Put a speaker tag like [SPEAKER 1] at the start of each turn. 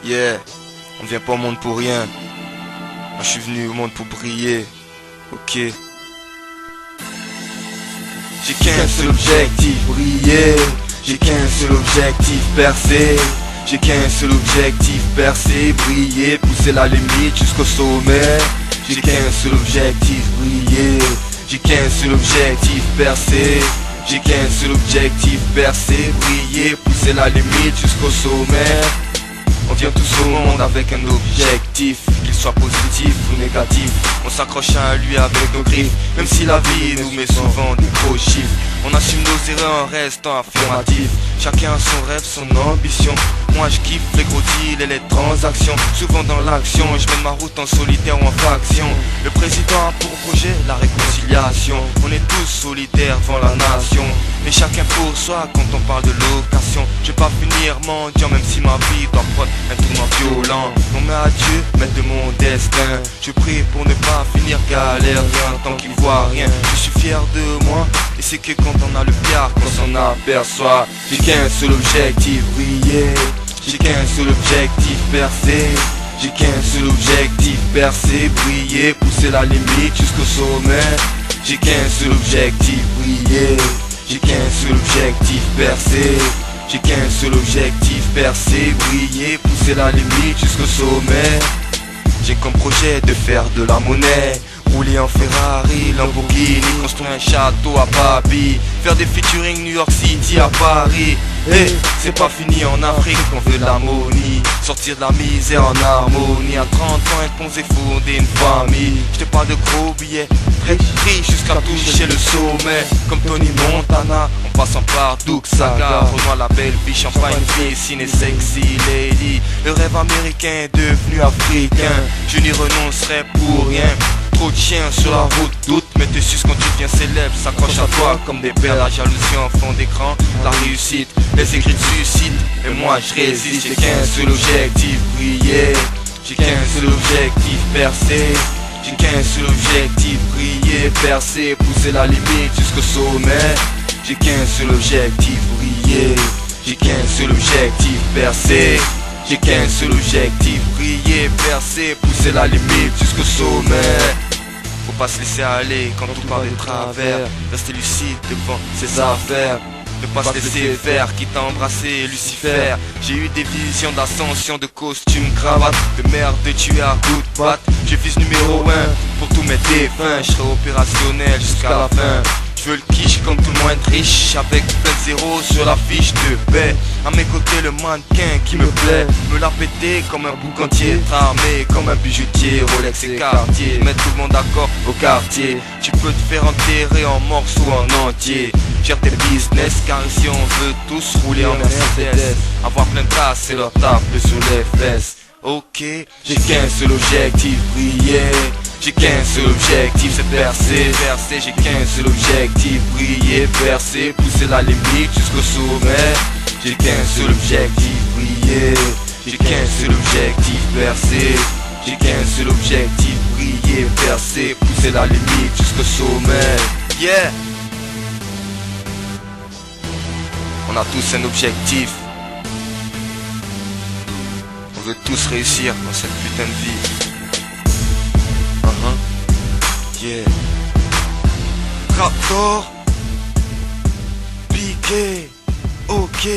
[SPEAKER 1] Yeah, on vient pas au monde pour rien. Moi je suis venu au monde pour briller. Ok. J'ai qu'un seul objectif, briller. J'ai qu'un seul objectif, percer. J'ai qu'un seul objectif, percer, briller, pousser la limite jusqu'au sommet. J'ai qu'un seul objectif, briller. J'ai qu'un seul objectif, percer. J'ai qu'un seul objectif, percer, briller, pousser la limite jusqu'au sommet. On vient tous au monde avec un objectif, qu'il soit positif ou négatif. On s'accroche à lui avec nos griffes, même si la vie nous met souvent des gros chiffres. On assume nos erreurs en restant affirmatif. Chacun a son rêve, son ambition. Moi je kiffe les gros deals et les transactions. Souvent dans l'action, je mène ma route en solitaire ou en faction. Le président a pour projet la réconciliation. On est tous solidaires devant la nation, mais chacun pour soi quand on parle de location. Je vais pas finir mendiant même si ma vie doit prendre un tournant violent. Non mais à Dieu, maître de mon destin. Je prie pour ne pas finir galère, tant qu'il voit rien. Je suis fier de moi, et c'est que quand on a le pire qu'on s'en aperçoit. J'ai qu'un seul objectif, briller. J'ai qu'un seul objectif, percer. J'ai qu'un seul objectif, percer, briller, pousser la limite jusqu'au sommet. J'ai qu'un seul objectif, briller. J'ai qu'un seul objectif, percer. J'ai qu'un seul objectif, percer, briller, pousser la limite jusqu'au sommet. J'ai comme projet de faire de la monnaie, rouler en Ferrari, Lamborghini, construire un château à Babi, faire des featuring New York City à Paris. Hey, c'est pas fini en Afrique, on veut de l'harmonie, sortir de la misère en harmonie. À 30 ans être posé, fonder une famille. Je te parle de gros billets, très riche jusqu'à toucher le sommet. Comme Tony Montana, en passant par Duke Saga, rejoins la belle vie, champagne, piscine et sexy lady. Le rêve américain est devenu africain, je n'y renoncerai pour rien. Trop de chiens sur la route, doute, mais tes suces quand tu deviens célèbre s'accrochent à toi comme des perles. La jalousie en fond d'écran, la réussite, les écrits de suicide, et moi je résiste. J'ai qu'un seul objectif, briller. J'ai qu'un seul objectif, percer. J'ai qu'un seul objectif, briller, percer, pousser la limite jusqu'au sommet. J'ai qu'un seul objectif, briller. J'ai qu'un seul objectif, percer. J'ai qu'un seul objectif, briller, percer, pousser la limite jusqu'au sommet. Faut pas se laisser aller quand tout part des travers. Rester lucide devant ses affaires. Ne pas se laisser faire, quitte à embrasser Lucifer. J'ai eu des visions d'ascension, de costumes, cravates, de merde, de tuer à coups de patte. Je vise numéro 1 pour tous mes défunts. Je serai opérationnel jusqu'à la fin. Je veux le quiche comme tout le monde riche, avec plein de zéros sur la fiche de paix. À mes côtés le mannequin qui me plaît, me l'a pété comme un bouc entier, armé comme un bijoutier, Rolex et Cartier, mettre tout le monde d'accord au quartier. Tu peux te faire enterrer en morceaux en entier. Gère tes business car ici on veut tous rouler en Mercedes, avoir plein de tasses et leur taper sur les fesses. Ok, j'ai qu'un seul objectif, briller. J'ai qu'un seul objectif, c'est percer, percer. J'ai qu'un seul objectif, briller, percer, pousser la limite jusqu'au sommet. J'ai qu'un seul objectif, briller. J'ai qu'un seul objectif, percer. J'ai qu'un seul objectif, briller, percer, pousser la limite jusqu'au sommet. Yeah. On a tous un objectif. On veut tous réussir dans cette putain de vie. Yeah. Raptor, piqué, ok.